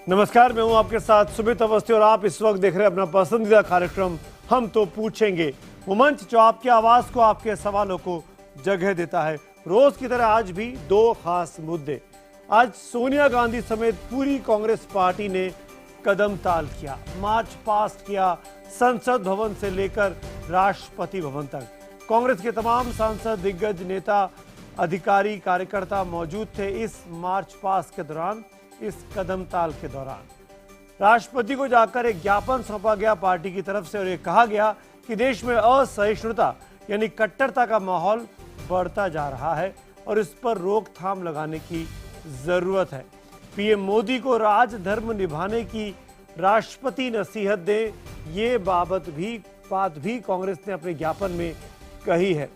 नमस्कार, मैं हूं आपके साथ सुमित अवस्थी और आप इस वक्त देख रहे हैं अपना पसंदीदा कार्यक्रम हम तो पूछेंगे। वो मंच जो आपकी आवाज को, आपके सवालों को जगह देता है। रोज की तरह आज भी दो खास मुद्दे। आज सोनिया गांधी समेत पूरी कांग्रेस पार्टी ने कदम ताल किया, मार्च पास्ट किया, संसद भवन से लेकर राष्ट्रपति भवन तक। कांग्रेस के तमाम सांसद, दिग्गज नेता, अधिकारी, कार्यकर्ता मौजूद थे इस मार्च पास्ट के दौरान, इस कदम ताल के दौरान। राष्ट्रपति को जाकर एक ज्ञापन सौंपा गया पार्टी की तरफ से और ये कहा गया कि देश में असहिष्णुता यानी कट्टरता का माहौल बढ़ता जा रहा है और इस पर रोकथाम लगाने की जरूरत है। पीएम मोदी को राजधर्म निभाने की राष्ट्रपति नसीहत दे, ये बात भी कांग्रेस ने अपने ज्ञापन में कही है।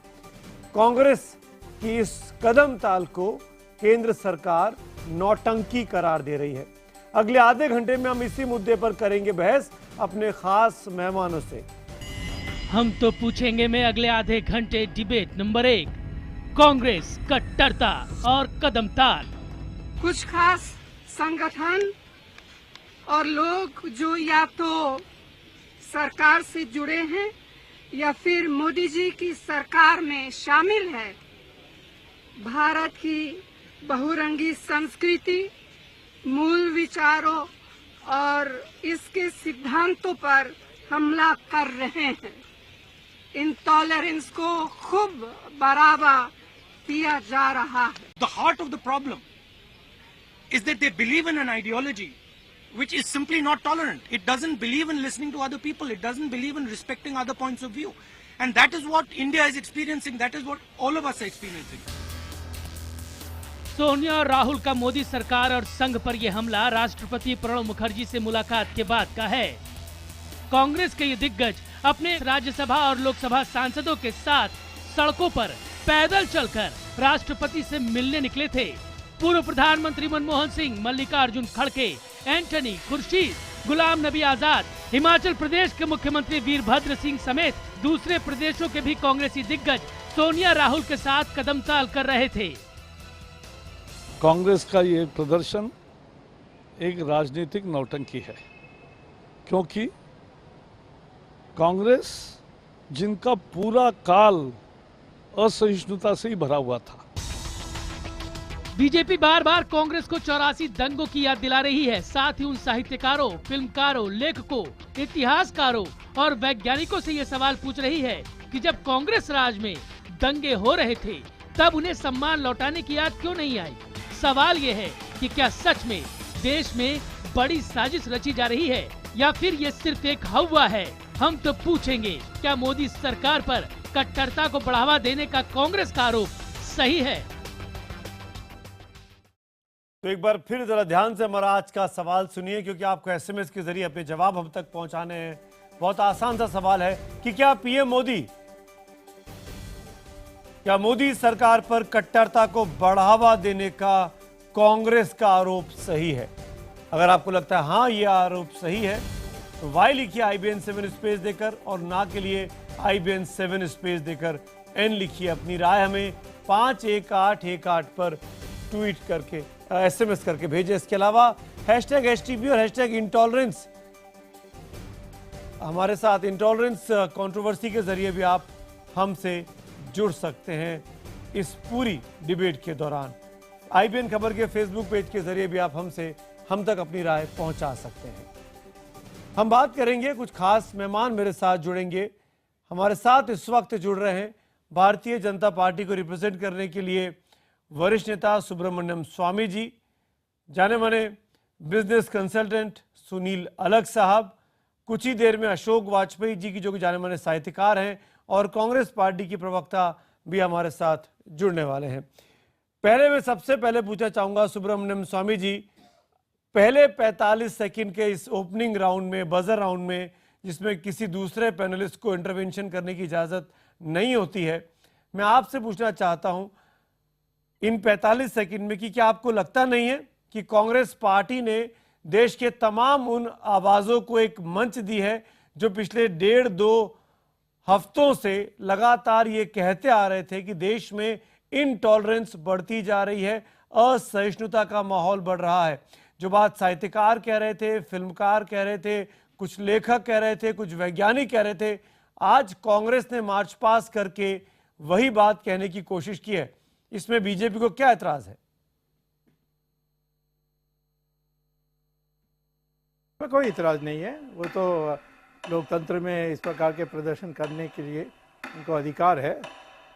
कांग्रेस की इस कदम ताल को केंद्र सरकार नौटंकी करार दे रही है। अगले आधे घंटे में हम इसी मुद्दे पर करेंगे बहस अपने खास मेहमानों से। हम तो पूछेंगे में अगले आधे घंटे डिबेट नंबर 1, कांग्रेस, कट्टरता और कदम ताल। कुछ खास संगठन और लोग जो या तो सरकार से जुड़े हैं या फिर मोदी जी की सरकार में शामिल है, भारत की बहुरंगी संस्कृति, मूल विचारों और इसके सिद्धांतों पर हमला कर रहे हैं। इंटॉलरेंस को खूब बढ़ावा दिया जा रहा है। The heart of the problem is that they believe in an ideology which is simply not tolerant. It doesn't believe in listening to other people. It doesn't believe in respecting other points of view. And that is what India is experiencing. That is what all of us are experiencing. Sonia और राहुल का मोदी सरकार और संघ पर यह हमला राष्ट्रपति प्रणब मुखर्जी से मुलाकात के बाद का है। कांग्रेस के ये दिग्गज अपने राज्यसभा और लोकसभा सांसदों के साथ सड़कों पर पैदल चलकर राष्ट्रपति से मिलने निकले थे। पूर्व प्रधानमंत्री मनमोहन सिंह, मल्लिकार्जुन खड़गे, एंटनी खुर्शीद, गुलाम नबी आजाद, हिमाचल प्रदेश के मुख्यमंत्री वीरभद्र सिंह समेत दूसरे प्रदेशों के भी कांग्रेसी दिग्गज सोनिया राहुल के साथ कदम ताल कर रहे थे। कांग्रेस का ये प्रदर्शन एक राजनीतिक नौटंकी है, क्योंकि कांग्रेस जिनका पूरा काल असहिष्णुता से ही भरा हुआ था। बीजेपी बार बार कांग्रेस को 84 दंगों की याद दिला रही है। साथ ही उन साहित्यकारों, फिल्मकारों, लेखकों, इतिहासकारों और वैज्ञानिकों से ये सवाल पूछ रही है कि जब कांग्रेस राज में दंगे हो रहे थे तब उन्हें सम्मान लौटाने की याद क्यों नहीं आई। सवाल ये है कि क्या सच में देश में बड़ी साजिश रची जा रही है या फिर ये सिर्फ एक हवा है। हम तो पूछेंगे, क्या मोदी सरकार पर कट्टरता को बढ़ावा देने का कांग्रेस का आरोप सही है। तो एक बार फिर जरा ध्यान से हमारा आज का सवाल सुनिए, क्योंकि आपको एसएमएस के जरिए अपने जवाब हम तक पहुंचाने हैं। बहुत आसान सा सवाल है कि क्या मोदी सरकार पर कट्टरता को बढ़ावा देने का कांग्रेस का आरोप सही है। अगर आपको लगता है हाँ ये आरोप सही है तो वाई लिखिए IBN 7 स्पेस देकर, और ना के लिए IBN 7 स्पेस देकर N लिखिए। अपनी राय हमें 51818 पर ट्वीट करके, SMS करके भेजें। इसके अलावा #HTB और #इंटॉलरेंस हमारे साथ, इंटॉलरेंस कंट्रोवर्सी के जरिए भी आप हमसे जुड़ सकते हैं इस पूरी डिबेट के दौरान। IBN खबर के फेसबुक पेज के जरिए भी आप हम तक अपनी राय पहुंचा सकते हैं। हम बात करेंगे, कुछ खास मेहमान मेरे साथ जुड़ेंगे। हमारे साथ इस वक्त जुड़ रहे हैं भारतीय जनता पार्टी को रिप्रेजेंट करने के लिए वरिष्ठ नेता सुब्रमण्यम स्वामी जी, जाने माने बिजनेस कंसल्टेंट सुनील अलग साहब, कुछ ही देर में अशोक वाजपेयी जी की जो कि जाने माने साहित्यकार हैं, और कांग्रेस पार्टी की प्रवक्ता भी हमारे साथ जुड़ने वाले हैं। मैं सबसे पहले पूछना चाहूंगा सुब्रमण्यम स्वामी जी, पहले 45 सेकंड के इस ओपनिंग राउंड में, बजर राउंड में, जिसमें किसी दूसरे पैनलिस्ट को इंटरवेंशन करने की इजाजत नहीं होती है, मैं आपसे पूछना चाहता हूं इन 45 सेकंड में कि क्या आपको लगता नहीं है कि कांग्रेस पार्टी ने देश के तमाम उन आवाजों को एक मंच दी है जो पिछले 1.5-2 हफ्तों से लगातार ये कहते आ रहे थे कि देश में इनटॉलरेंस बढ़ती जा रही है, असहिष्णुता का माहौल बढ़ रहा है। जो बात साहित्यकार कह रहे थे, फिल्मकार कह रहे थे, कुछ लेखक कह रहे थे, कुछ वैज्ञानिक कह रहे थे, आज कांग्रेस ने मार्च पास करके वही बात कहने की कोशिश की है। इसमें बीजेपी को क्या एतराज है? कोई इतराज नहीं है। वो तो लोकतंत्र में इस प्रकार के प्रदर्शन करने के लिए उनको अधिकार है।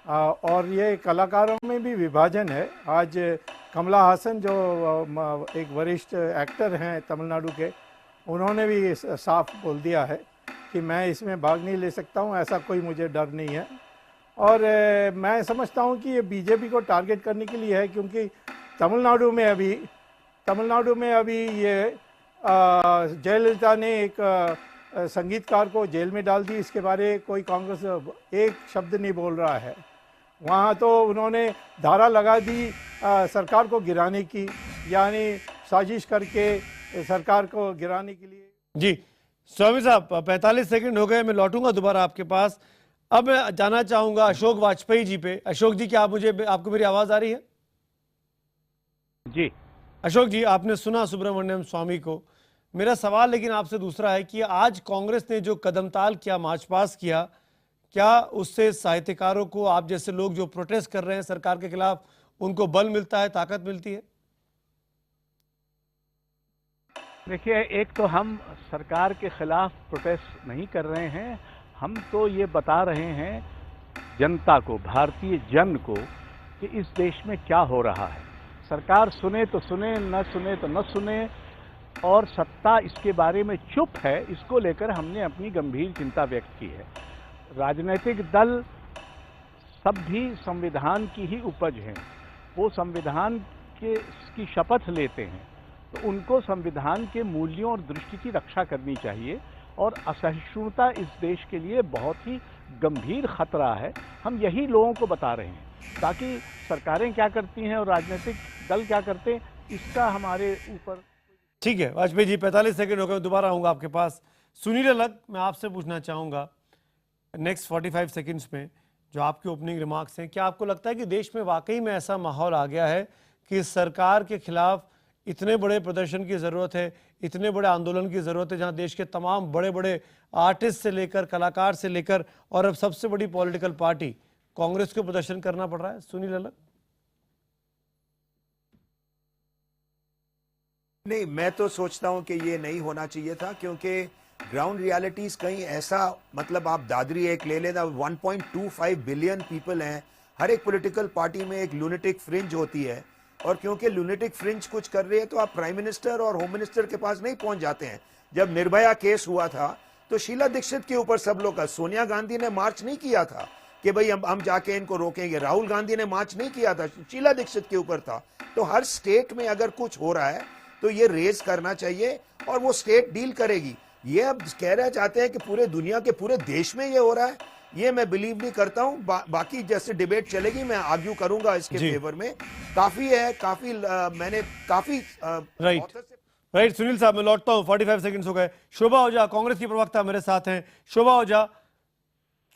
और ये कलाकारों में भी विभाजन है। आज कमला हासन जो एक वरिष्ठ एक्टर हैं तमिलनाडु के, उन्होंने भी साफ बोल दिया है कि मैं इसमें भाग नहीं ले सकता हूँ, ऐसा कोई मुझे डर नहीं है। और मैं समझता हूँ कि ये बीजेपी को टारगेट करने के लिए है, क्योंकि तमिलनाडु में अभी ये जयललिता ने एक संगीतकार को जेल में डाल दी। इसके बारे कोई कांग्रेस एक शब्द नहीं बोल रहा है। वहाँ तो उन्होंने धारा लगा दी सरकार को गिराने की, यानी साजिश करके सरकार को गिराने के लिए। जी स्वामी साहब, 45 सेकंड हो गए, मैं लौटूंगा दोबारा आपके पास। अब मैं जानना चाहूंगा अशोक वाजपेयी जी पे। अशोक जी, क्या आपको मेरी आवाज आ रही है? जी अशोक जी, आपने सुना सुब्रमण्यम स्वामी को। मेरा सवाल लेकिन आपसे दूसरा है कि आज कांग्रेस ने जो कदमताल किया, मार्च पास किया, क्या उससे साहित्यकारों को, आप जैसे लोग जो प्रोटेस्ट कर रहे हैं सरकार के खिलाफ, उनको बल मिलता है, ताकत मिलती है? देखिए, एक तो हम सरकार के खिलाफ प्रोटेस्ट नहीं कर रहे हैं, हम तो ये बता रहे हैं जनता को, भारतीय जन को, कि इस देश में क्या हो रहा है। सरकार सुने तो सुने, न सुने तो न सुने, और सत्ता इसके बारे में चुप है। इसको लेकर हमने अपनी गंभीर चिंता व्यक्त की है। राजनीतिक दल सब भी संविधान की ही उपज हैं। वो संविधान की शपथ लेते हैं, तो उनको संविधान के मूल्यों और दृष्टि की रक्षा करनी चाहिए। और असहिष्णुता इस देश के लिए बहुत ही गंभीर खतरा है। हम यही लोगों को बता रहे हैं, ताकि सरकारें क्या करती हैं और राजनीतिक दल क्या करते हैं, इसका हमारे ऊपर। ठीक है वाजपेयी जी, 45 सेकंड हो गए, दोबारा आऊंगा आपके पास। सुनील अलग, मैं आपसे पूछना चाहूंगा नेक्स्ट 45 सेकंड्स में, जो आपके ओपनिंग रिमार्क्स हैं, क्या आपको लगता है कि देश में वाकई में ऐसा माहौल आ गया है कि सरकार के खिलाफ इतने बड़े प्रदर्शन की ज़रूरत है, इतने बड़े आंदोलन की ज़रूरत है, जहां देश के तमाम बड़े बड़े आर्टिस्ट से लेकर, कलाकार से लेकर, और अब सबसे बड़ी पॉलिटिकल पार्टी कांग्रेस को प्रदर्शन करना पड़ रहा है? सुनील अलग। नहीं, मैं तो सोचता हूं कि ये नहीं होना चाहिए था, क्योंकि ग्राउंड रियलिटीज कहीं ऐसा, मतलब आप दादरी एक ले लेना, 1.25 बिलियन पीपल हैं। हर एक पॉलिटिकल पार्टी में एक लुनेटिक फ्रिंज होती है, और क्योंकि लुनेटिक फ्रिंज कुछ कर रही है तो आप प्राइम मिनिस्टर और होम मिनिस्टर के पास नहीं पहुंच जाते हैं। जब निर्भया केस हुआ था तो शीला दीक्षित के ऊपर सब लोग का, सोनिया गांधी ने मार्च नहीं किया था कि भाई हम जाके इनको रोकेंगे, राहुल गांधी ने मार्च नहीं किया था, शीला दीक्षित के ऊपर था। तो हर स्टेट में अगर कुछ हो रहा है तो ये रेज करना चाहिए, और वो स्टेट डील करेगी। ये अब कह रहे चाहते हैं कि पूरे दुनिया के पूरे देश में ये हो रहा है, ये मैं बिलीव नहीं करता हूं। बाकी जैसे डिबेट चलेगी मैं आर्ग्यू करूंगा इसके फेवर में। काफी है, मैंने काफी राइट सुनील साहब, मैं लौटता हूं, 45 सेकंड्स हो गए। शोभा ओझा, कांग्रेस की प्रवक्ता मेरे साथ हैं। शोभा ओझा,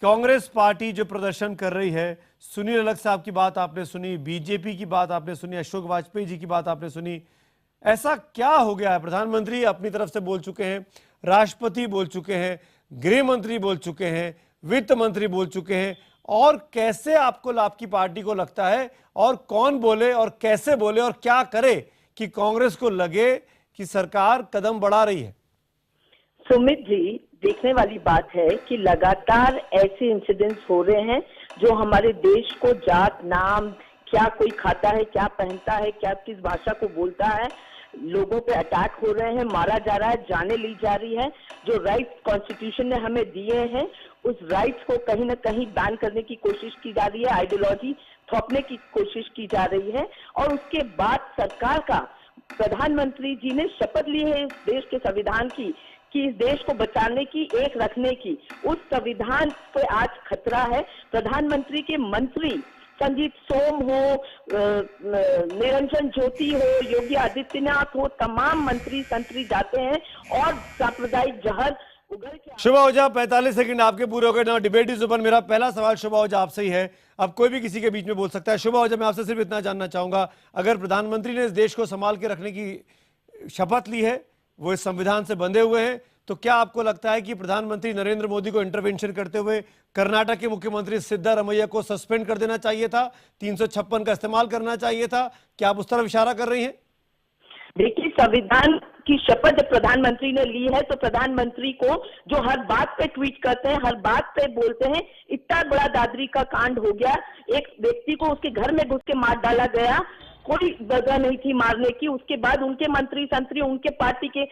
कांग्रेस पार्टी जो प्रदर्शन कर रही है, सुनील अलग साहब की बात आपने सुनी, बीजेपी की बात आपने सुनी, अशोक वाजपेयी जी की बात आपने सुनी, ऐसा क्या हो गया है? प्रधानमंत्री अपनी तरफ से बोल चुके हैं, राष्ट्रपति बोल चुके हैं, गृह मंत्री बोल चुके हैं, वित्त मंत्री बोल चुके हैं, और कैसे आपकी पार्टी को लगता है, और कौन बोले और कैसे बोले और क्या करे कि कांग्रेस को लगे कि सरकार कदम बढ़ा रही है? सुमित जी, देखने वाली बात है कि लगातार ऐसे इंसिडेंट्स हो रहे हैं जो हमारे देश को जात, नाम, क्या कोई खाता है, क्या पहनता है, क्या किस भाषा को बोलता है, लोगों पे अटैक हो रहे हैं, मारा जा रहा है, जाने ली जा रही है। जो राइट्स कॉन्स्टिट्यूशन ने हमें दिए हैं, उस राइट्स को कहीं ना कहीं बैन करने की कोशिश की जा रही है, आइडियोलॉजी थोपने की कोशिश की जा रही है। और उसके बाद सरकार का, प्रधानमंत्री जी ने शपथ ली है इस देश के संविधान की, कि इस देश को बचाने की, एक रखने की। उस संविधान पे आज खतरा है। प्रधानमंत्री के मंत्री संजीत सोम हो, निरंजन ज्योति हो, योगी आदित्यनाथ हो, तमाम मंत्री संतरी जाते हैं और सांप्रदायिक जहर उगल के। शोभा ओझा, 45 सेकंड आपके पूरे हो गए ना। Debate is open. मेरा पहला सवाल शोभा ओझा आपसे ही है, अब कोई भी किसी के बीच में बोल सकता है। शोभा ओझा, मैं आपसे सिर्फ इतना जानना चाहूंगा, अगर प्रधानमंत्री ने इस देश को संभाल के रखने की शपथ ली है, वो इस संविधान से बंधे हुए हैं। तो क्या आपको लगता है कि प्रधानमंत्री नरेंद्र मोदी को इंटरवेंशन करते हुए कर्नाटक के मुख्यमंत्री सिद्धारमैया को सस्पेंड कर देना चाहिए था, 356 का इस्तेमाल करना चाहिए था? क्या आप उस तरफ इशारा कर रही हैं? देखिए, संविधान की शपथ प्रधानमंत्री ने ली है, तो प्रधानमंत्री को जो हर बात पे ट्वीट करते हैं, हर बात पे बोलते हैं, इतना बड़ा दादरी का कांड हो गया, एक व्यक्ति को उसके घर में घुस के मार डाला गया, कोई वजह नहीं थी मारने की। उसके बाद उनके मंत्री संतरी, उनके पार्टी के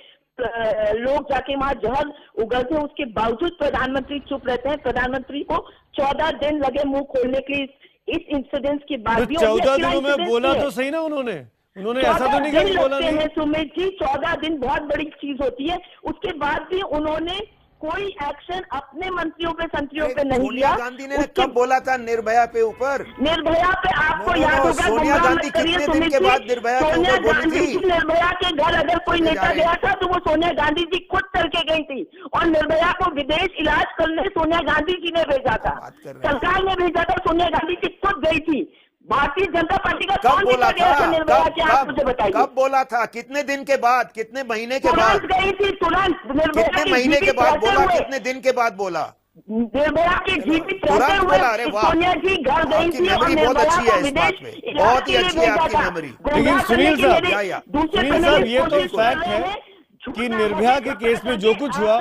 लोग जाके वहां जहर उगलते हैं, उसके बावजूद प्रधानमंत्री चुप रहते हैं। प्रधानमंत्री को 14 दिन लगे मुंह खोलने के इस इंसिडेंट के बाद भी। 14 दिनों में बोला तो सही ना उन्होंने ऐसा तो नहीं किया कि बोला नहीं। सुमित जी, 14 दिन बहुत बड़ी चीज होती है, उसके बाद भी उन्होंने कोई एक्शन अपने मंत्रियों पे संतरियों पे नहीं लिया। सोनिया गांधी ने कब बोला था निर्भया पे ऊपर? निर्भया पे आपको याद होगा, सोनिया गांधी कितने दिन के बाद निर्भया के ऊपर बोली थी? निर्भया के घर अगर कोई नेता गया था तो वो सोनिया गांधी जी खुद चल के गई थी, और निर्भया को विदेश इलाज करने सोनिया गांधी जी ने भेजा था, सरकार ने भेजा था, सोनिया गांधी जी खुद गई थी। भारतीय जनता पार्टी का कब बोला था? निर्भया के, आप मुझे बताइए कब बोला था? कितने दिन के बाद? कितने महीने के बाद गई थी? तुरंत। कितने महीने के बाद बोला? कितने दिन के बाद बोला? निर्भया के जीवित तुरंत बोला? अरे वाह, सोनिया जी घर गई थी, मेमोरी बहुत अच्छी है इस बात में, बहुत ही अच्छी है आपकी मेमोरी। लेकिन सुनील साहब, ये तो फैक्ट है कि निर्भया के केस में जो कुछ हुआ,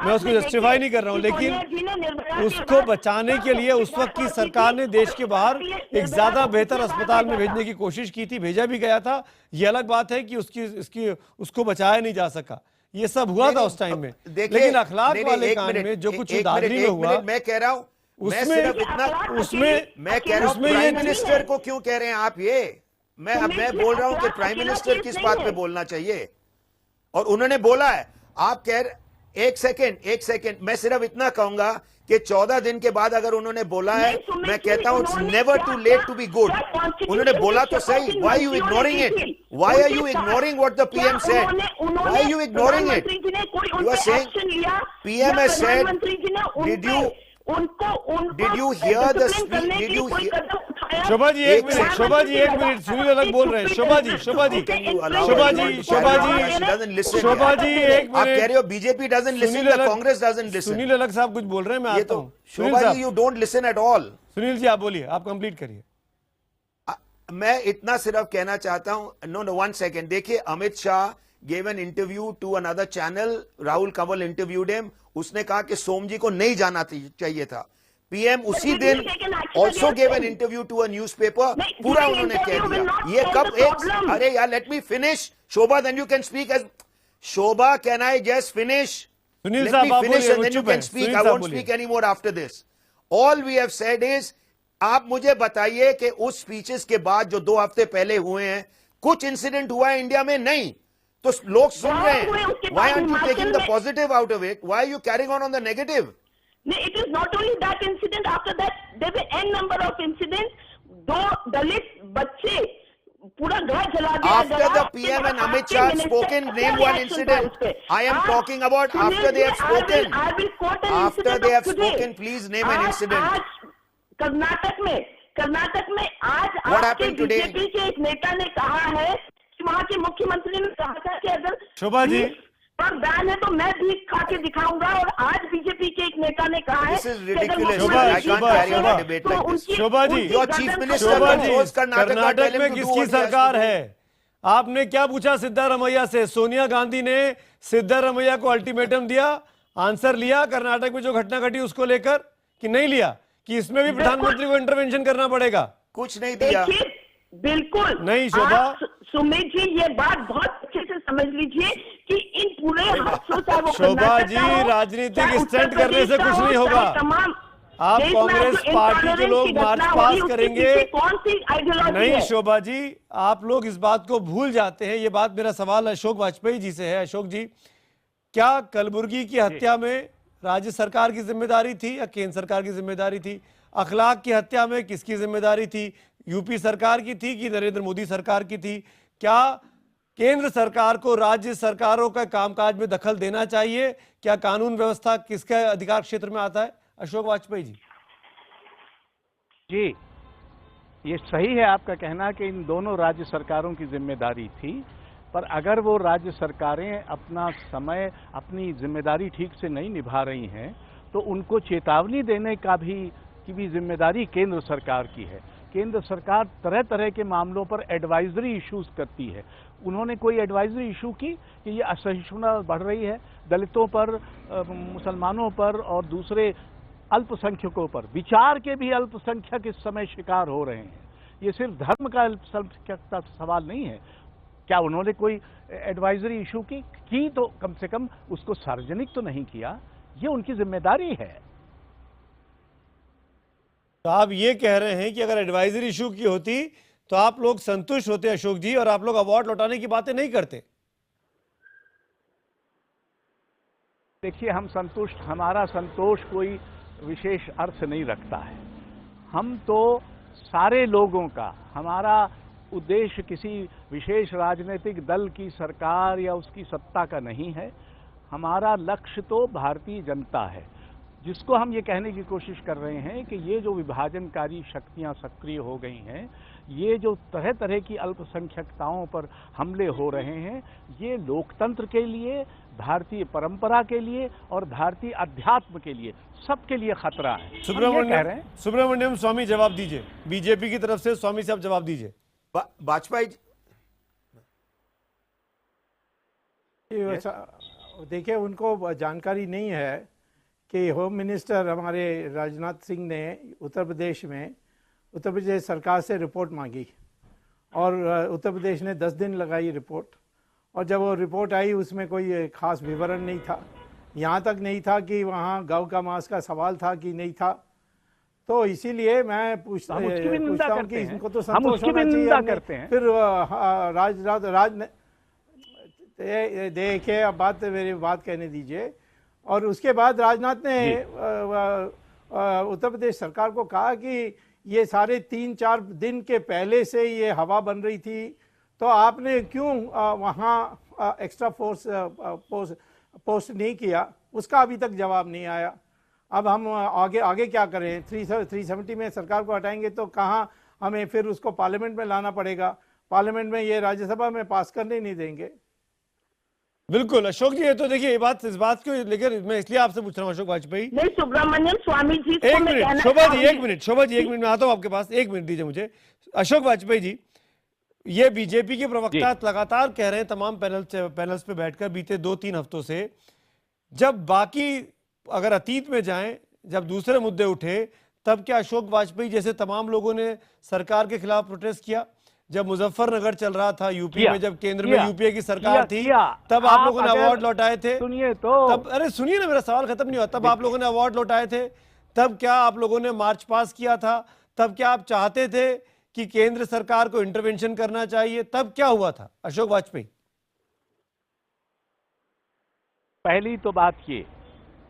मैं उसको जस्टिफाई नहीं कर रहा हूं, लेकिन उसको बचाने के लिए उस वक्त की सरकार ने देश के बाहर एक ज्यादा बेहतर अस्पताल में भेजने की कोशिश की थी, भेजा भी गया था। ये अलग बात है कि उसको बचाया नहीं जा सका। ये सब हुआ था उस टाइम में, लेकिन अखलाक वाले कांड में जो कुछ दादरी में हुआ, मैं कह रहा हूँ, उसमें प्राइम मिनिस्टर को क्यों कह रहे हैं आप ये? मैं बोल रहा हूँ कि प्राइम मिनिस्टर किस बात पे बोलना चाहिए, और उन्होंने बोला है। आप कह रहे, एक सेकेंड, मैं सिर्फ इतना कहूंगा कि 14 दिन के बाद अगर उन्होंने बोला है, मैं कहता हूं it's never too late to be good. उन्होंने बोला तो सही। Why you ignoring it? Why are you ignoring what the PM said? Why you ignoring it? You are saying PM has said, did you hear the speech? Did you hear? Shobha ji एक minute, Sunil अलग बोल रहे हैं। शोभा जी एक minute. आप कह रहे हो BJP doesn't listen, Congress doesn't listen. Sunil अलग साहब कुछ बोल रहे हैं, मैं आता हूं। Shobha ji, you don't listen at all. Sunil ji आप बोलिए, आप कंप्लीट करिए। मैं इतना सिर्फ कहना चाहता हूं, नो 1 सेकेंड। देखिए, Amit Shah gave an interview to another channel, Rahul Kanwal interviewed him, उसने कहा कि सोम जी को नहीं जाना चाहिए था। पीएम उसी दिन also gave an interview to a newspaper, पूरा उन्होंने कह दिया। ये कब एक, अरे यार, let me finish, Shobha, then you can speak as Shobha, can I just finish? Sunil Let साहब me आप finish बोलिए, and then you can speak. I won't speak anymore after this. All we have said is, आप मुझे बताइए कि उस speeches के बाद जो 2 हफ्ते पहले हुए हैं, कुछ इंसिडेंट हुआ है इंडिया में? नहीं। तो लोग सुन रहे हैं। Why aren't you taking the positive out of it? Why are you carrying on the negative? It is not only that incident. After that, there were n number of incidents. 2 दलित बच्चे पूरा घर जला दिया। After the PM and Amit Shah have spoken, name one incident. I am talking about after they have spoken. I will quote an After incident they of have today. spoken, please name an incident. आज कर्नाटक में आज What आपके happened today? BJP के एक नेता ने कहा है, वहाँ के मुख्यमंत्री ने कहा था कि अगर शोभा जी पर बैन है तो मैं भी खा के दिखाऊंगा, और आज बीजेपी के एक नेता ने कहा है This is कि अगर ridiculous. मुख्यमंत्री I can't carry on a debate तो like this. उनकी- शोभा जी, उनकी Your गर्दन chief पर- minister Shobha ji, controls Karnataka, tell Karnataka him में to do किसकी what he has to सरकार do. है? आपने क्या पूछा सिद्धारमैया से? सोनिया गांधी ने सिद्धारमैया को अल्टीमेटम दिया, आंसर लिया कर्नाटक में जो घटना घटी उसको लेकर, कि नहीं लिया, कि इसमें भी प्रधानमंत्री को इंटरवेंशन करना पड़ेगा? कुछ नहीं दिया। देखिए, बिल्कुल नहीं, शोभा। आप, सुमित जी, ये बात बहुत अच्छे से समझ लीजिए कि इन पूरे हादसों का वो शोभा कर्नाटक जी, का हो, राजनीतिक चाहे स्टंट उत्तर करने से प्रदेश कुछ का नहीं हो, होगा। चाहे तमाम आप देश में कांग्रेस जो पार्टी के intolerance लोग की मार्च घटना हो रही पास है, उसके करेंगे। पीछे कौन सी आइडियोलॉजी नहीं है? शोभा जी, आप लोग इस बात को भूल जाते हैं। ये बात, मेरा सवाल अशोक वाजपेयी जी से है। अशोक जी, क्या कलबुर्गी की हत्या में राज्य सरकार की जिम्मेदारी थी या केंद्र सरकार की जिम्मेदारी थी? अखलाक की हत्या में किसकी जिम्मेदारी थी? यूपी सरकार की थी कि नरेंद्र मोदी सरकार की थी? क्या केंद्र सरकार को राज्य सरकारों का कामकाज में दखल देना चाहिए? क्या कानून व्यवस्था किसके अधिकार क्षेत्र में आता है? अशोक वाजपेयी जी। जी, ये सही है आपका कहना कि इन दोनों राज्य सरकारों की जिम्मेदारी थी, पर अगर वो राज्य सरकारें अपना समय, अपनी जिम्मेदारी ठीक से नहीं निभा रही हैं, तो उनको चेतावनी देने की भी जिम्मेदारी केंद्र सरकार की है। केंद्र सरकार तरह तरह के मामलों पर एडवाइजरी इश्यूज करती है। उन्होंने कोई एडवाइजरी इशू की कि ये असहिष्णुता बढ़ रही है, दलितों पर, मुसलमानों पर और दूसरे अल्पसंख्यकों पर, विचार के भी अल्पसंख्यक इस समय शिकार हो रहे हैं। ये सिर्फ धर्म का अल्पसंख्यकता सवाल नहीं है। क्या उन्होंने कोई एडवाइजरी इशू की तो कम से कम उसको सार्वजनिक तो नहीं किया, ये उनकी जिम्मेदारी है। तो आप ये कह रहे हैं कि अगर एडवाइजरी इशू की होती तो आप लोग संतुष्ट होते अशोक जी, और आप लोग अवार्ड लौटाने की बातें नहीं करते? देखिए, हमारा संतोष कोई विशेष अर्थ नहीं रखता है। हम तो सारे लोगों का, हमारा उद्देश्य किसी विशेष राजनीतिक दल की, सरकार या उसकी सत्ता का नहीं है। हमारा लक्ष्य तो भारतीय जनता है, जिसको हम ये कहने की कोशिश कर रहे हैं कि ये जो विभाजनकारी शक्तियां सक्रिय हो गई हैं, ये जो तरह तरह की अल्पसंख्यकताओं पर हमले हो रहे हैं, ये लोकतंत्र के लिए, भारतीय परंपरा के लिए और भारतीय अध्यात्म के लिए, सबके लिए खतरा है। सुब्रमण्यम स्वामी जवाब दीजिए, बीजेपी की तरफ से स्वामी साहब जवाब दीजिए। वाजपेयी देखिए, उनको जानकारी नहीं है कि होम मिनिस्टर हमारे राजनाथ सिंह ने उत्तर प्रदेश सरकार से रिपोर्ट मांगी और उत्तर प्रदेश ने 10 दिन लगाई रिपोर्ट, और जब वो रिपोर्ट आई उसमें कोई खास विवरण नहीं था। यहाँ तक नहीं था कि वहाँ गौ का मांस का सवाल था कि नहीं था। तो इसीलिए मैं पूछता हूँ कि इनको तो संतोष होना चाहिए। फिर देखिए, अब मेरी बात कहने दीजिए। और उसके बाद राजनाथ ने उत्तर प्रदेश सरकार को कहा कि ये सारे 3-4 दिन के पहले से ये हवा बन रही थी, तो आपने क्यों वहाँ एक्स्ट्रा पोस्ट नहीं किया? उसका अभी तक जवाब नहीं आया। अब हम आगे क्या करें? 370 में सरकार को हटाएंगे तो कहाँ हमें फिर उसको पार्लियामेंट में लाना पड़ेगा। पार्लियामेंट में ये राज्यसभा में पास करने नहीं देंगे। बिल्कुल अशोक जी, ये तो देखिए इस बात को लेकर मैं इसलिए आपसे पूछ रहा हूँ अशोक वाजपेयी। नहीं, सुब्रमण्यम स्वामी जी, एक मिनट शोभा जी, एक मिनट में आता हूँ आपके पास, 1 मिनट दीजिए मुझे। अशोक वाजपेयी जी, ये बीजेपी के प्रवक्ता लगातार कह रहे हैं तमाम पैनल्स पे बैठकर बीते 2-3 हफ्तों से, जब बाकी अगर अतीत में जाएं, जब दूसरे मुद्दे उठे, तब क्या अशोक वाजपेयी जैसे तमाम लोगों ने सरकार के खिलाफ प्रोटेस्ट किया? जब मुजफ्फरनगर चल रहा था यूपी में, जब केंद्र में यूपीए की सरकार थी, तब आप लोगों ने अवार्ड लौटाए थे। सुनिए तो, तब अरे सुनिए ना, मेरा सवाल खत्म नहीं हुआ। तब आप लोगों ने अवार्ड लौटाए थे, तब क्या आप लोगों ने मार्च पास किया था? तब क्या आप चाहते थे कि केंद्र सरकार को इंटरवेंशन करना चाहिए? तब क्या हुआ था अशोक वाजपेयी? पहली तो बात ये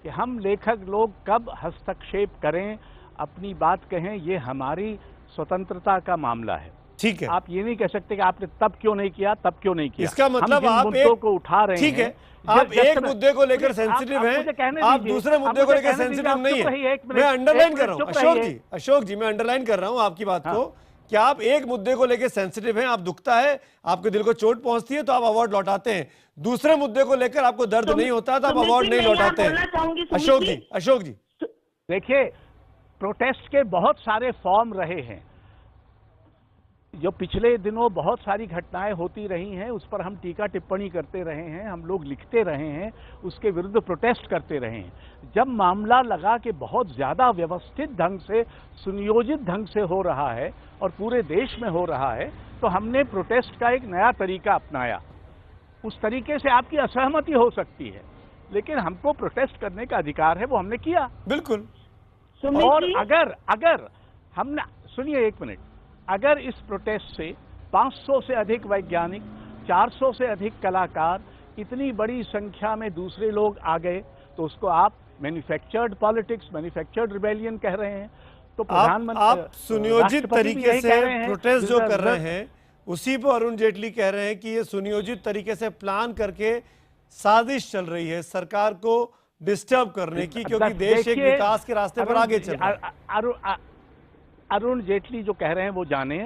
कि हम लेखक लोग कब हस्तक्षेप करें, अपनी बात कहें, ये हमारी स्वतंत्रता का मामला है। ठीक है, आप ये नहीं कह सकते कि आपने तब क्यों नहीं किया, तब क्यों नहीं किया। इसका मतलब आप मुद्दों को उठा रहे हैं। ठीक है, आप एक मुद्दे को लेकर सेंसिटिव हैं, आप दूसरे मुद्दे को लेकर सेंसिटिव नहीं है। मैं अंडरलाइन कर रहा हूँ अशोक जी, मैं अंडरलाइन कर रहा हूँ आपकी बात को कि आप एक मुद्दे को लेकर सेंसिटिव हैं, आप दुखता है, आपके दिल को चोट पहुंचती है तो आप अवार्ड लौटाते हैं। दूसरे मुद्दे को लेकर आपको दर्द नहीं होता तो आप अवार्ड नहीं लौटाते हैं। अशोक जी देखिए, प्रोटेस्ट के बहुत सारे फॉर्म रहे हैं। जो पिछले दिनों बहुत सारी घटनाएं होती रही हैं, उस पर हम टीका टिप्पणी करते रहे हैं, हम लोग लिखते रहे हैं, उसके विरुद्ध प्रोटेस्ट करते रहे हैं। जब मामला लगा कि बहुत ज़्यादा व्यवस्थित ढंग से, सुनियोजित ढंग से हो रहा है और पूरे देश में हो रहा है, तो हमने प्रोटेस्ट का एक नया तरीका अपनाया। उस तरीके से आपकी असहमति हो सकती है, लेकिन हमको प्रोटेस्ट करने का अधिकार है, वो हमने किया। बिल्कुल। और अगर हमने, सुनिए 1 मिनट, अगर इस प्रोटेस्ट से 500 से अधिक वैज्ञानिक, 400 से अधिक कलाकार, इतनी बड़ी संख्या में दूसरे लोग आ गए, तो उसको आप मैन्युफैक्चर्ड पॉलिटिक्स, मैन्युफैक्चर्ड रिबेलियन कह रहे हैं। तो प्रधानमंत्री, आप सुनियोजित तरीके से प्रोटेस्ट जो कर रहे हैं, उसी पर अरुण जेटली कह रहे हैं कि ये सुनियोजित तरीके से प्लान करके साजिश चल रही है सरकार को डिस्टर्ब करने की, क्योंकि देश एक विकास के रास्ते पर आगे चल रहा है। अरुण जेटली जो कह रहे हैं वो जाने,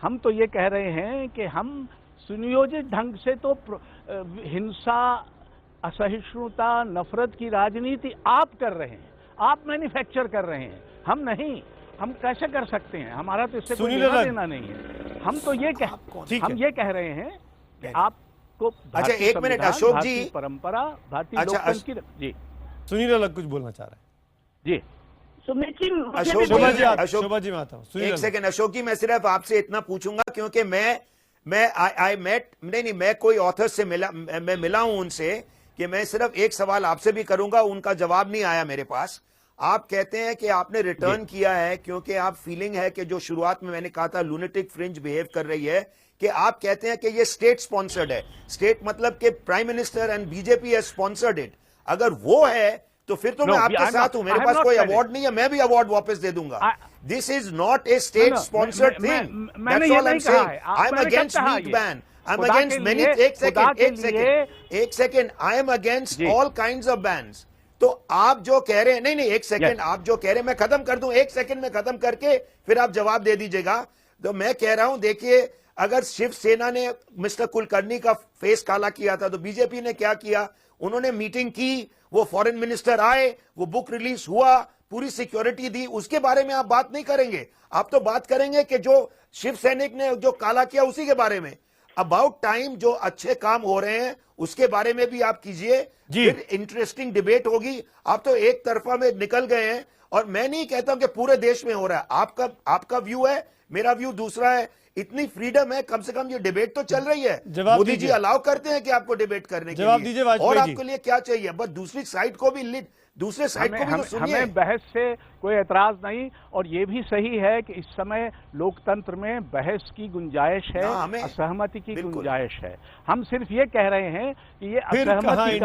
हम तो ये कह रहे हैं कि हम सुनियोजित ढंग से तो हिंसा, असहिष्णुता, नफरत की राजनीति आप कर रहे हैं, आप मैन्युफैक्चर कर रहे हैं, हम नहीं। हम कैसे कर सकते हैं? हमारा तो इससे कोई लेना देना नहीं है। हम तो ये कह रहे हैं कि आपको अच्छा, एक मिनट अशोक जी, परंपरा, भारतीय लोकतंत्र की जी सुनील अलग कुछ बोलना चाह रहे हैं जी। सुमित जी, शोभा जी मैं आता हूँ। एक सेकंड अशोक जी, मैं सिर्फ आपसे इतना पूछूंगा क्योंकि मैं कोई ऑथर से मिला हूं उनसे, कि मैं सिर्फ एक सवाल आपसे भी करूंगा, उनका जवाब नहीं आया मेरे पास। आप कहते हैं कि आपने रिटर्न किया है क्योंकि आप फीलिंग है कि जो शुरुआत में मैंने कहा था लूनेटिक फ्रिंज बिहेव कर रही है, कि आप कहते हैं कि ये स्टेट स्पॉन्सर्ड है। स्टेट मतलब कि prime minister and BJP has sponsored it. अगर वो है तो फिर तो मैं आपके साथ हूं, मेरे पास कोई अवार्ड नहीं है, मैं भी अवार्ड वापस दे दूंगा। This is not a state sponsored thing, that's all I am saying. I am against meat ban, I am against many, एक second, I am against all kinds of bans. तो आप जो कह रहे हैं, नहीं एक सेकंड, आप जो कह रहे हैं मैं खत्म कर दूं, एक सेकंड में खत्म करके फिर आप जवाब दे दीजिएगा। तो मैं कह रहा हूं, देखिए, अगर शिवसेना ने मिस्टर कुलकर्णी का फेस काला किया था तो बीजेपी ने क्या किया? उन्होंने मीटिंग की, वो फॉरेन मिनिस्टर आए, वो बुक रिलीज हुआ, पूरी सिक्योरिटी दी, उसके बारे में आप बात नहीं करेंगे। आप तो बात करेंगे कि जो शिव सैनिक ने जो काला किया उसी के बारे में। अबाउट टाइम जो अच्छे काम हो रहे हैं उसके बारे में भी आप कीजिए, फिर इंटरेस्टिंग डिबेट होगी। आप तो एक तरफा में निकल गए हैं, और मैं नहीं कहता हूं कि पूरे देश में हो रहा है। आपका व्यू है, मेरा व्यू दूसरा है। इतनी फ्रीडम है, कम से कम ये डिबेट तो चल रही है। मोदी जी अलाउ करते हैं कि आपको डिबेट करने के जवाब लिए, दीजिए और आपके लिए क्या चाहिए? बस दूसरी साइड को भी दूसरे साइड को भी तो सुनिए। हमें बहस से कोई एतराज नहीं, और ये भी सही है कि इस समय लोकतंत्र में बहस की गुंजाइश है, असहमति की गुंजाइश है। हम सिर्फ ये कह रहे हैं कि ये असहमति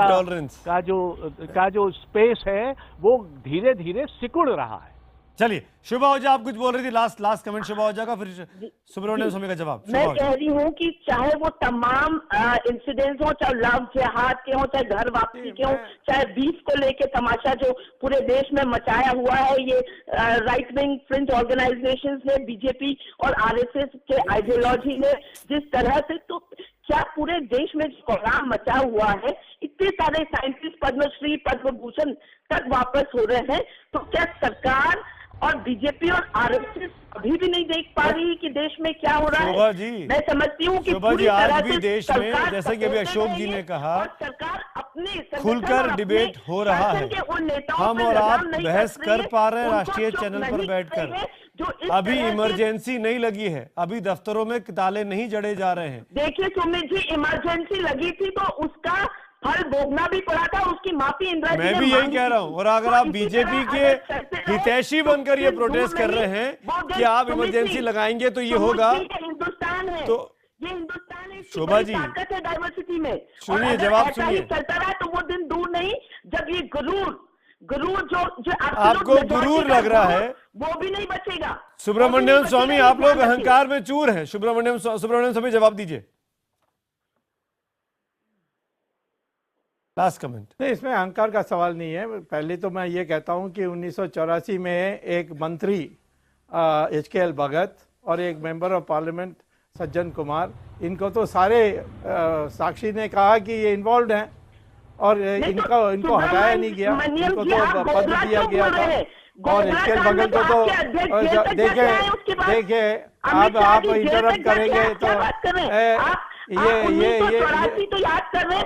का जो स्पेस है वो धीरे धीरे सिकुड़ रहा है। चलिए, शुभा ओझा आप कुछ बोल रही थी, लास्ट कमेंट शुभा ओझा का, फिर सुब्रमण्यम स्वामी का जवाब। मैं कह रही हूँ कि चाहे वो तमाम इंसिडेंट्स हो, चाहे लव जिहाद के हो, चाहे घर वापसी के हो, चाहे बीफ को लेके तमाशा जो पूरे देश में मचाया हुआ है, ये राइट विंग फ्रिंज ऑर्गेनाइजेशंस ने, बीजेपी और आरएसएस के आइडियोलॉजी ने जिस तरह से, तो क्या पूरे देश में कोहराम मचा हुआ है? इतने सारे साइंटिस्ट पद्मश्री, पद्म भूषण तक वापस हो रहे हैं, तो क्या सरकार और बीजेपी और आरएसएस अभी भी नहीं देख पा रही कि देश में क्या हो रहा है? जी, मैं समझती हूँ कि पूरी तरह आज भी देश में, जैसे कि अभी अशोक जी ने कहा, सरकार अपने खुलकर डिबेट हो रहा है। हम और आप बहस कर पा रहे हैं राष्ट्रीय चैनल पर बैठकर। अभी इमरजेंसी नहीं लगी है, अभी दफ्तरों में ताले नहीं जड़े जा रहे हैं। देखिए सुमित जी, इमरजेंसी लगी थी तो उसका फल भोगना भी पड़ा था, उसकी माफी इंदिरा जी ने मैं भी यही कह रहा हूँ। और अगर आप बीजेपी के हितैषी बनकर ये प्रोटेस्ट कर रहे हैं कि आप इमरजेंसी लगाएंगे तो ये होगा, हिंदुस्तान है, तो ये हिंदुस्तान है, शोभा जी डाइवर्सिटी में सुनिए, जवाब सुनिए। चलता रहा तो वो दिन दूर नहीं जब ये गुरूर जो आपको गुरूर लग रहा है, वो भी नहीं बचेगा। सुब्रमण्यम स्वामी, आप लोग अहंकार में चूर हैं। सुब्रमण्यम स्वामी जवाब दीजिए, लास्ट कमेंट। नहीं, इसमें अहंकार का सवाल नहीं है। पहले तो मैं ये कहता हूँ कि 1984 में एक मंत्री HKL भगत और एक member of parliament Sajjan Kumar, इनको तो सारे साक्षी ने कहा कि ये इन्वॉल्व हैं, और इनको हटाया नहीं गया, इनको तो पद दिया गया था। और HKL भगत को तो देखिए आप इंटरप्ट करेंगे तो तो याद कर रहे हैं,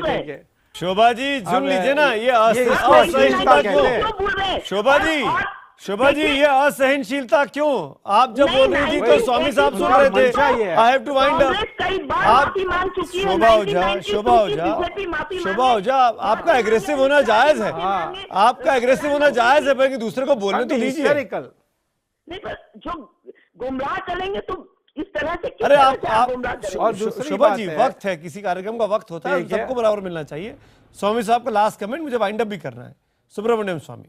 देखिए शोभा जी सुन लीजिए ना, ये असहिष्णुता क्यों? शोभा जी ये असहनशीलता क्यों? आप जब बोल रही थी तो स्वामी साहब सुन रहे थे। I have to wind up. आप शोभा ओझा आपका एग्रेसिव होना जायज है, आपका एग्रेसिव होना जायज है, पर दूसरे को बोलने तो दीजिए। नहीं, पर जो गुमराह चलेंगे तो इस तरह से अरे आप शोभा जी, वक्त है, किसी कार्यक्रम का वक्त होता है, सबको बराबर मिलना चाहिए। स्वामी साहब का लास्ट कमेंट, मुझे वाइंड अप भी करना है। सुब्रमण्यम स्वामी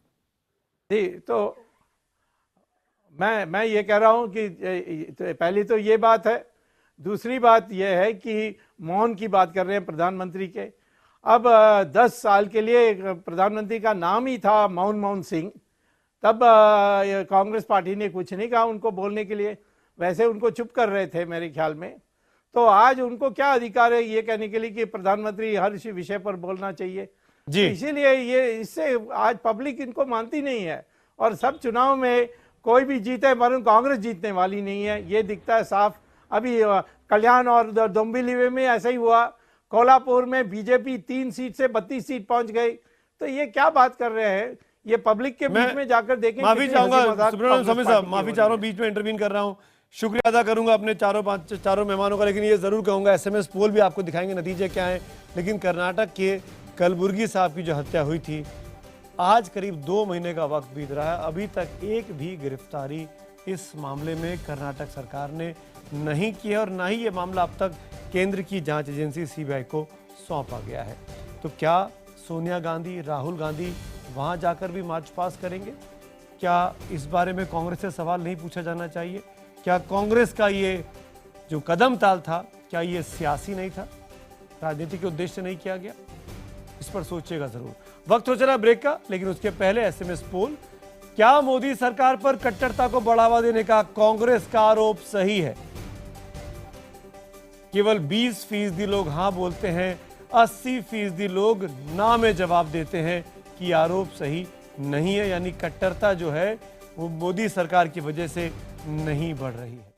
जी, तो मैं ये कह रहा हूं कि पहली तो ये बात है, दूसरी बात ये है कि मौन की बात कर रहे हैं प्रधानमंत्री के। अब 10 साल के लिए प्रधानमंत्री का नाम ही था मनमोहन सिंह, तब कांग्रेस पार्टी ने कुछ नहीं कहा उनको बोलने के लिए, वैसे उनको चुप कर रहे थे मेरे ख्याल में। तो आज उनको क्या अधिकार है ये कहने के लिए कि प्रधानमंत्री हर विषय पर बोलना चाहिए जी। इसीलिए ये इससे आज पब्लिक इनको मानती नहीं है। और सब चुनाव में कोई भी जीते वरुण कांग्रेस जीतने वाली नहीं है, ये दिखता है साफ। अभी कल्याण और डोंबिवली में ऐसा ही हुआ, कोल्हापुर में बीजेपी 3 सीट से 32 सीट पहुंच गई। तो ये क्या बात कर रहे हैं, ये पब्लिक के बीच में जाकर देखें। माफी चाहूंगा सुब्रमण्यम स्वामी साहब, माफी चाह रहा हूं, बीच में इंटरवीन कर रहा हूं। शुक्रिया अदा करूंगा अपने चारों मेहमानों का, लेकिन ये जरूर कहूंगा एसएमएस पोल भी आपको दिखाएंगे नतीजे क्या हैं। लेकिन कर्नाटक के कलबुर्गी साहब की जो हत्या हुई थी, आज करीब 2 महीने का वक्त बीत रहा है, अभी तक एक भी गिरफ्तारी इस मामले में कर्नाटक सरकार ने नहीं की है और ना ही ये मामला अब तक केंद्र की जांच एजेंसी सीबीआई को सौंपा गया है। तो क्या सोनिया गांधी, राहुल गांधी वहां जाकर भी मार्च पास करेंगे? क्या इस बारे में कांग्रेस से सवाल नहीं पूछा जाना चाहिए? क्या कांग्रेस का ये जो कदम ताल था, क्या ये सियासी नहीं था, राजनीति के उद्देश्य से नहीं किया गया? इस पर सोचिएगा जरूर। वक्त हो चला ब्रेक का, लेकिन उसके पहले एसएमएस पोल, क्या मोदी सरकार पर कट्टरता को बढ़ावा देने का कांग्रेस का आरोप सही है? केवल 20% लोग हां बोलते हैं, 80% लोग ना में जवाब देते हैं कि आरोप सही नहीं है, यानी कट्टरता जो है वो मोदी सरकार की वजह से नहीं बढ़ रही है।